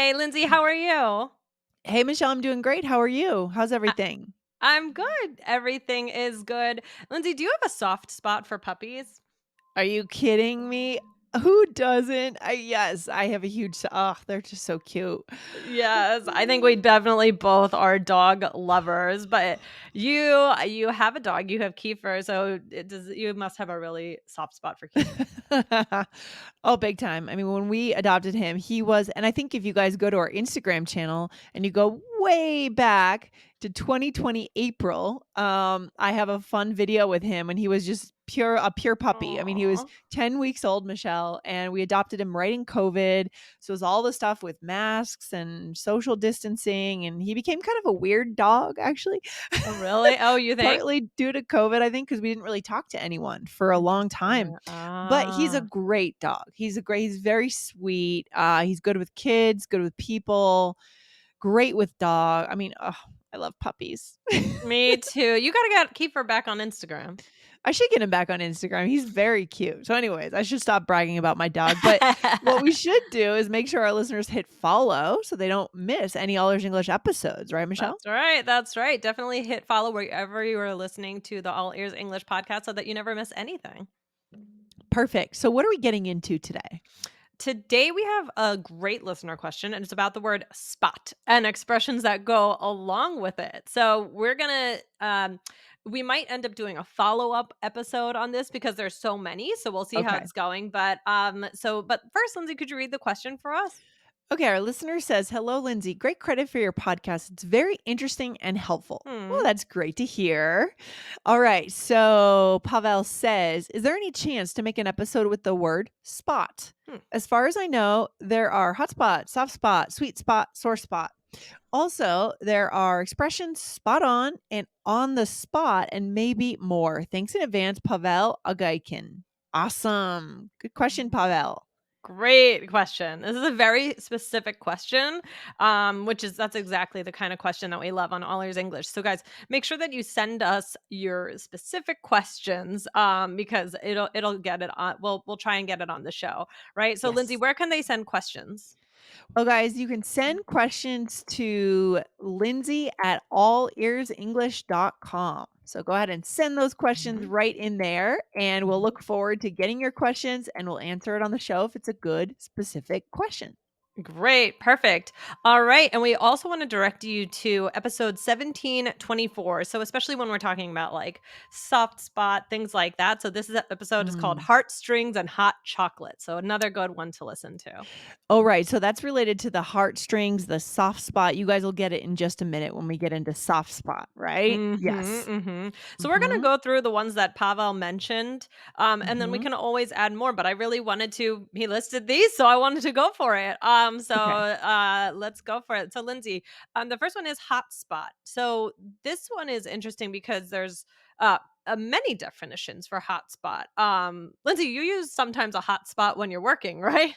Hey, Lindsay, how are you? Hey, Michelle, I'm doing great. How are you? How's I- everything? I'm good. Everything is good. Lindsay, do you have a soft spot for puppies? Are you kidding me? Who doesn't? Yes, I have a huge. Oh, they're just so cute. Yes, I think we definitely both are dog lovers, but you have a dog, you have Kiefer, so you must have a really soft spot for Kiefer. Oh, big time. I mean, when we adopted him, he was, and I think if you guys go to our Instagram channel and you go way back to 2020 April, I have a fun video with him and he was just a pure puppy. I mean, he was Aw. 10 weeks old, Michelle, and we adopted him right in COVID. So it was all the stuff with masks and social distancing, and he became kind of a weird dog, actually. Oh, really? Oh, you think? Partly due to COVID, I think, because we didn't really talk to anyone for a long time. Interesting. But he's a Ah. great dog. He's very sweet. He's good with kids, good with people, great with dog. I mean, I love puppies. Me too. You gotta get Kiefer back on Instagram. I should get him back on Instagram. He's very cute. So, anyways, I should stop bragging about my dog. But what we should do is make sure our listeners hit follow so they don't miss any All Ears English episodes, right, Michelle? That's right. That's right. Definitely hit follow wherever you are listening to the All Ears English podcast so that you never miss anything. Perfect. So, what are we getting into today? Today we have a great listener question and it's about the word spot and expressions that go along with it. So we're going to we might end up doing a follow-up episode on this because there's so many, so we'll see how Okay. it's going, but first, Lindsay, could you read the question for us? Okay, our listener says, "Hello, Lindsay. Great credit for your podcast. It's very interesting and helpful." Well, Hmm. that's great to hear. All right. So Pavel says, "Is there any chance to make an episode with the word spot? Hmm. As far as I know, there are hot spot, soft spot, sweet spot, sore spot. Also, there are expressions spot on the spot, and maybe more. Thanks in advance, Pavel Agaikin." Awesome. Good question, Pavel. Great question. This is a very specific question, which is that's exactly the kind of question that we love on All Ears English. So, guys, make sure that you send us your specific questions because it'll get it on. We'll try and get it on the show, right? So, Lindsay, Yes. where can they send questions? Well, guys, you can send questions to Lindsay at allearsenglish.com. So go ahead and send those questions Mhm. right in there, and we'll Mhm. look forward to getting your questions and we'll answer it on the show if it's a good, specific question. Great, perfect. All right, and we also want to direct you to episode 1724. So especially when we're talking about like soft spot, things like that. So this episode is called Mm. Heartstrings and Hot Chocolate. So another good one to listen to. Oh, right. So that's related to the heartstrings, the soft spot. You guys will get it in just a minute when we get into soft spot, right? Mhm, Yes. mhm. So we're gonna Mm-hmm. go through the ones that Pavel mentioned, and then we Mm-hmm. can always add more. But I really wanted to. He listed these, so I wanted to go for it. Okay. Let's go for it. So Lindsay, the first one is hotspot. So this one is interesting because there's many definitions for hotspot. Lindsay, you use sometimes a hotspot when you're working, right?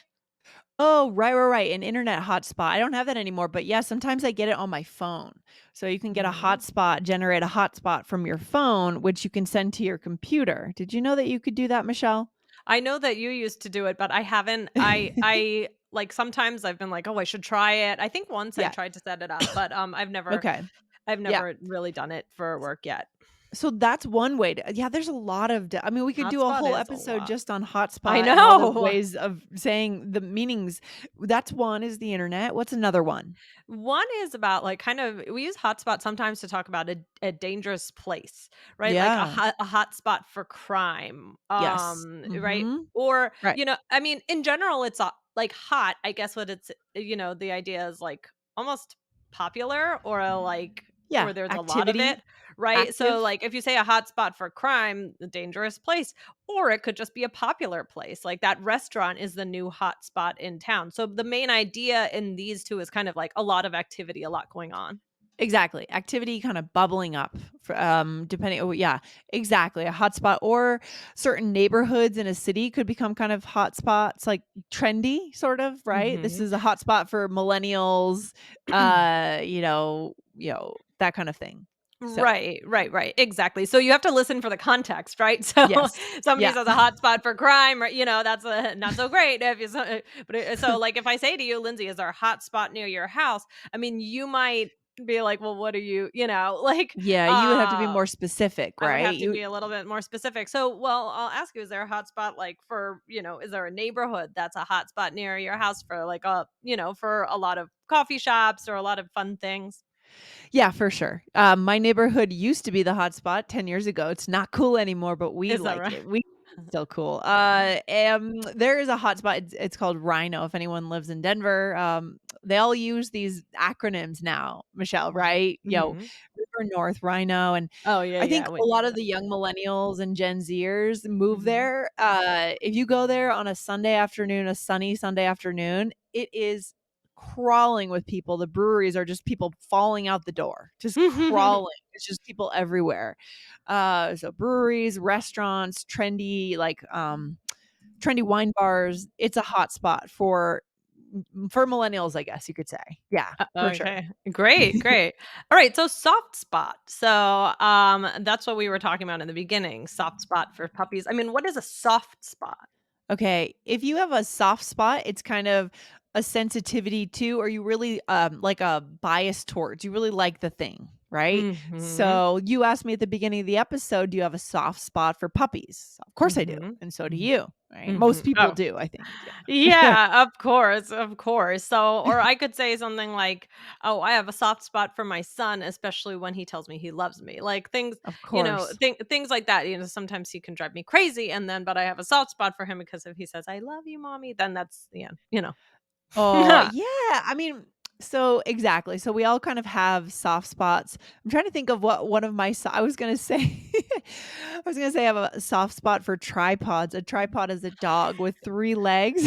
Oh, right. An internet hotspot. I don't have that anymore, but yeah, sometimes I get it on my phone. So you can get a Mhm. hotspot, generate a hotspot from your phone, which you can send to your computer. Did you know that you could do that, Michelle? I know that you used to do it, but I haven't. I like sometimes I've been like, "Oh, I should try it." I think once I Yeah. tried to set it up, but Okay. I've Yeah. never really done it for work yet. So that's one way to, yeah, there's a lot of, I mean, we could do a Hotspot whole is a episode lot. just on I hotspot and all the know. ways of saying the meanings. That's one is the internet. What's another one? One is about like kind of we use hotspot sometimes to talk about a dangerous place, right? Like Yeah. a hotspot for crime, Yes. right? Mm-hmm. Or Right. I mean, in general, it's like hot. I guess what it's the idea is like almost popular or Yeah. or there's a lot of it, Activity, right? So active. like if you say a hotspot for crime, a dangerous place, or it could just be a popular place. Like that restaurant is the new hot spot in town. So the main idea in these two is kind of like a lot of activity, a lot going on. Exactly. Activity kind of bubbling up for, depending, oh, yeah, exactly. A hotspot or certain neighborhoods in a city could become kind of hotspots, like trendy, sort of, right? This Mhm. is a hotspot for millennials, that kind of thing. So, Right, exactly. So you have to listen for the context, right? So yes. somebody Yeah. says a hotspot for crime, or that's not so great. If you, so like if I say to you, Lindsay, is there a hotspot near your house? I mean, you might be like, well, what are you, Yeah, you would have to be more specific, I would right? have to You be a little bit more specific. So, well, I'll ask you, is there a hotspot like for, is there a neighborhood that's a hotspot near your house for like for a lot of coffee shops or a lot of fun things? Yeah, for sure. My neighborhood used to be the hotspot 10 years ago. It's not cool anymore, but we Is that like right? it. We still cool. There is a hotspot. It's called Rhino. If anyone lives in Denver, they all use these acronyms now, Michelle, right? Mhm. River North Rhino, and Oh, yeah, I think yeah, we a know lot of that. the young millennials and Gen Zers move Mhm. there. If you go there on a Sunday afternoon, a sunny Sunday afternoon, it is crawling with people. The breweries are just people falling out the door, just crawling. It's just people everywhere. So breweries, restaurants, trendy wine bars. It's a hot spot for millennials, I guess you could say. Yeah, for sure. Okay. Great. Alright, so soft spot. So, that's what we were talking about in the beginning, soft spot for puppies. I mean, what is a soft spot? Okay, if you have a soft spot, it's kind of a sensitivity to, or you really like a bias towards. You really like the thing, right? Mhm. So you asked me at the beginning of the episode, do you have a soft spot for puppies? Of course I do, Mhm. and so do Mhm. you, right? Most Mhm. people Oh. do, I think. Yeah, Yeah, of course, of course. So, or I could say something like, "Oh, I have a soft spot for my son, especially when he tells me he loves me." Like things, of course. things like that. Sometimes he can drive me crazy, and then, but I have a soft spot for him because if he says, "I love you, mommy," then that's the end. Oh, yeah. I mean, so exactly. So we all kind of have soft spots. I'm trying to think of what one of my I was gonna say I was gonna say I have a soft spot for tripods. A tripod is a dog with 3 legs.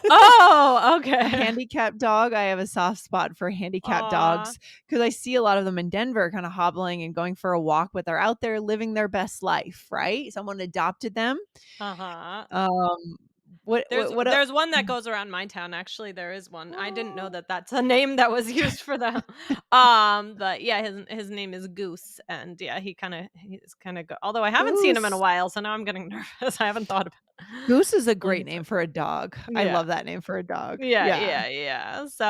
Oh, A okay. handicapped dog. I have a soft spot for handicapped Aw. dogs because I see a lot of them in Denver kind of hobbling and going for a walk, but they're out there living their best life, right? Someone adopted them. Uh-huh. Um, what el There's one that goes around my town, actually, there is one. I didn't know that that's a name that was used for them. But yeah, his name is Goose, and yeah, he's kinda go although I haven't seen him in a Goose. while, so now I'm getting nervous. I haven't thought about Goose is a let great me name talk for a dog. I Yeah. love that name for a dog. Yeah, Yeah. yeah, yeah. So,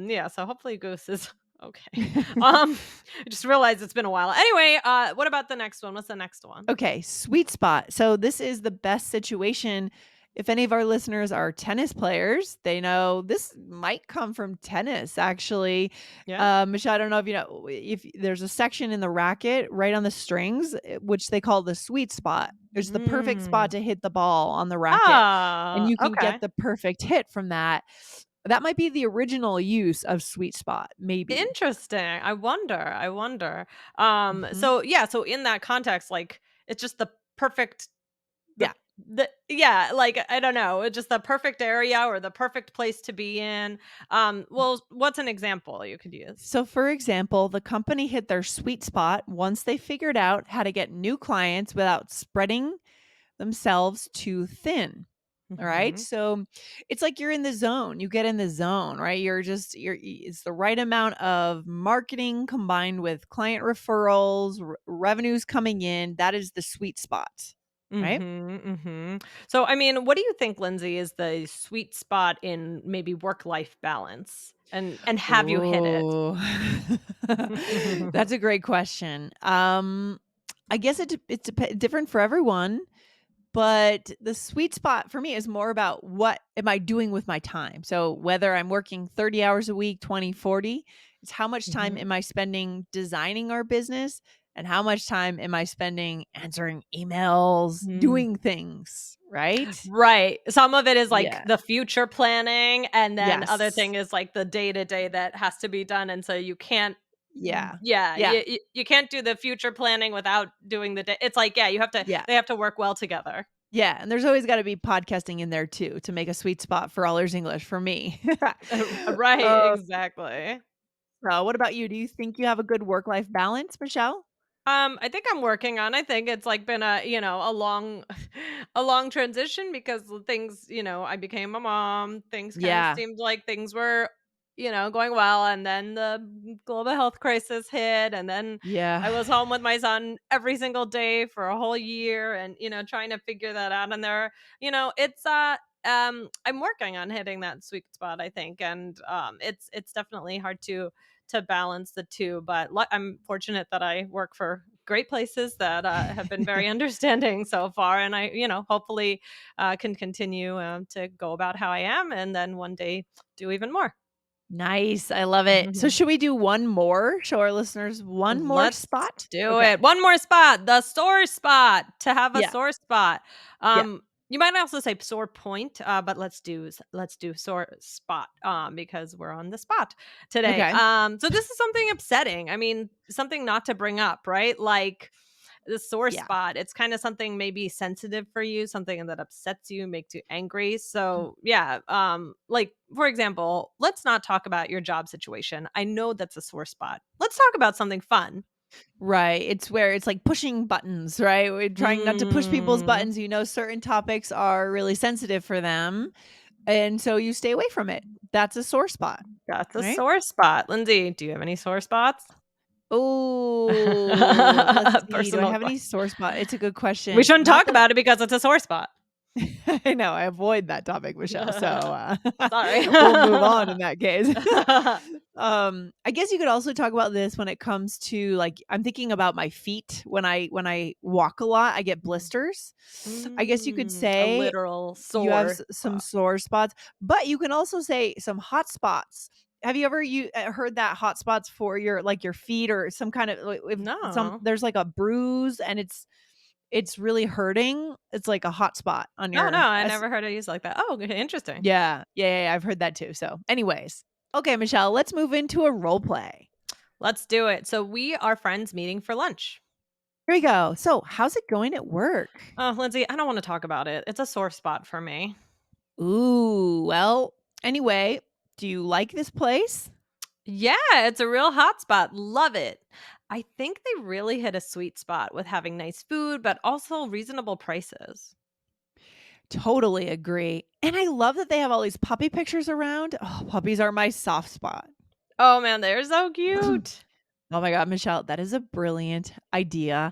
yeah, so hopefully Goose is okay. Um, I just realized it's been a while. Anyway, what about the next one? What's the next one? Okay, sweet spot. So this is the best situation. If any of our listeners are tennis players, they know this might come from tennis, actually. Yeah? Michelle, I don't know if you know if there's a section in the racket right on the strings, which they call the sweet spot. It's the perfect spot Mm. to hit the ball on the racket, and Ah, you can get okay. the perfect hit from that. That might be the original use of sweet spot, maybe. Interesting. I wonder. Mhm. So yeah, so in that context, like it's just the perfect the Yeah. yeah, like I don't know, it's just the perfect area or the perfect place to be in. Well, what's an example you could use? So, for example, the company hit their sweet spot once they figured out how to get new clients without spreading themselves too thin. All right. Mhm. So it's like you're in the zone. You get in the zone, right? It's the right amount of marketing combined with client referrals, revenues coming in. That is the sweet spot, right? So I mean, what do you think, Lindsay, is the sweet spot in maybe work-life balance? And have you hit it? Oh, that's a great question. I guess different for everyone, but the sweet spot for me is more about what am I doing with my time. So whether I'm working 30 hours a week, 20, 40, it's how much time Mhm. am I spending designing our business and how much time am I spending answering emails, Mm. doing things, right? Right. Some of it is like Yeah. the future planning, and then other Yes. thing is like the day to day that has to be done. And so you can't, Yeah. yeah, Yeah. you can't do the future planning without doing the day. It's like, yeah, Yeah. they have to work well together. Yeah, and there's always gotta be podcasting in there too to make a sweet spot for all ears English for me. Right. Uh, Exactly. what about you? Do you think you have a good work-life balance, Michelle? I think I'm working on. I think it's like been a long, a long transition because things, I became a mom. Things kind of Yeah. seemed like things were going well, and then the global health crisis hit, and then Yeah. I was home with my son every single day for a whole year, and trying to figure that out. And it's I'm working on hitting that sweet spot, I think. And it's definitely hard to balance the two, but I'm fortunate that I work for great places that have been very understanding so far, and I hopefully can continue to go about how I am, and then one day do even more. Nice. I love it. So should we do one more? Show our listeners one more Let's spot? do Okay. it. One more spot, the sore spot. To have a Yeah. sore spot. Yeah. You might also say sore point, but let's do sore spot, because we're on the spot today. Okay. So this is something upsetting. I mean, something not to bring up, right? Like the sore Yeah. spot. It's kind of something maybe sensitive for you, something that upsets you, makes you angry. Mm. So yeah, like for example, let's not talk about your job situation. I know that's a sore spot. Let's talk about something fun. Right. It's where it's like pushing buttons, right? We're trying not to push people's Mm, buttons. Certain topics are really sensitive for them. And so you stay away from it. That's a sore spot, that's a right? sore spot. Lindsay, do you have any sore spots? Oh, let's see. Do I Personal have any question. sore spot? It's a good We question. shouldn't Not talk that about it because it's a sore spot. I know, I avoid that topic, Michelle. So, Sorry. we'll move on in that case. I guess you could also talk about this when it comes to like I'm thinking about my feet when I walk a lot, I get blisters. I guess you could A say literal you have sore some spot. sore spots, but you can also say some hot spots. Have you ever heard that hot spots for your like your feet or some kind of if some No. there's like a bruise and it's really hurting. It's like a hot spot on No, no, your I never heard it used like that. Oh, okay, interesting. yeah. Yeah, I've heard that too. So, anyways. Okay, Michelle, let's move into a role play. Let's do it. So we are friends meeting for lunch. Here we go. So, how's it going at work? Oh, Lindsay, I don't want to talk about it. It's a sore spot for me. Ooh, well, anyway, do you like this place? Yeah, it's a real hot spot. Love it. I think they really hit a sweet spot with having nice food, but also reasonable prices. Totally agree. And I love that they have all these puppy pictures around. Oh, puppies are my soft spot. Oh man, they're so cute. Oh my God, Michelle, that is a brilliant idea.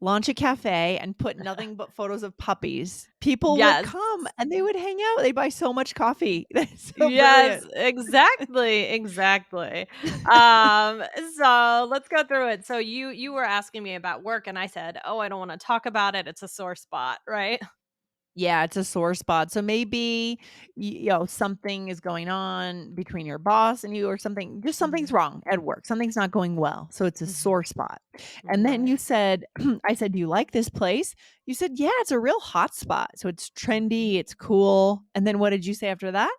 Launch a cafe and put nothing but photos of puppies. People would Yes. come and they would hang out. They buy so much coffee. That's so Yes, brilliant. exactly, exactly. Um, so let's go through it. So you were asking me about work and I said, "Oh, I don't want to talk about it. It's a sore spot," right? Yeah, it's a sore spot. So maybe something is going on between your boss and you or something, just something's Mhm, wrong at work. Something's not going well. So it's a mhm. sore spot. And then Right. you said I said, "Do you like this place?" You said, "Yeah, it's a real hot spot. So it's trendy, it's cool." And then what did you say after that?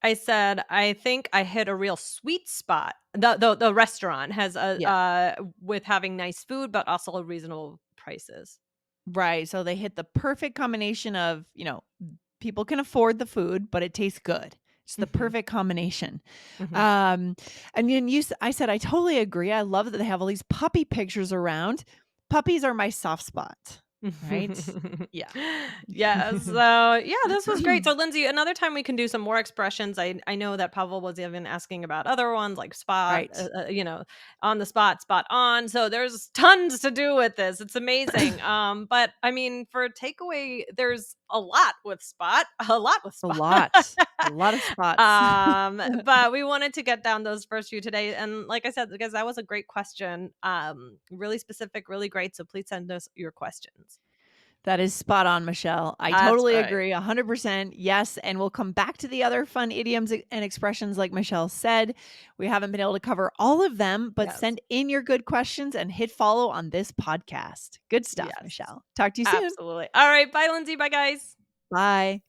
I said, "I think I hit a real sweet spot." The restaurant has a Yeah. with having nice food, but also reasonable prices. Right. So they hit the perfect combination of, people can afford the food, but it tastes good. It's the Mhm, perfect combination. mhm. Um, and then I said, I totally agree. I love that they have all these puppy pictures around. Puppies are my soft spot. Right. Yeah. Yeah, so, yeah, this was great. So, Lindsay, another time we can do some more expressions. I know that Pavel was even asking about other ones like spot, Right. on the spot, spot on. So, there's tons to do with this. It's amazing. But I mean, for takeaway, there's a lot with spot, a lot with A spot. lot. A lot of spots. But we wanted to get down those first few today. And like I said, because that was a great question, really specific, really great. So please send us your questions. That is spot on, Michelle. I That's totally right. agree. 100%. Yes. And we'll come back to the other fun idioms and expressions, like Michelle said. We haven't been able to cover all of them, but Yes. send in your good questions and hit follow on this podcast. Good stuff, Yes. Michelle. Talk to you soon. Absolutely. All right. Bye, Lindsay. Bye, guys. Bye.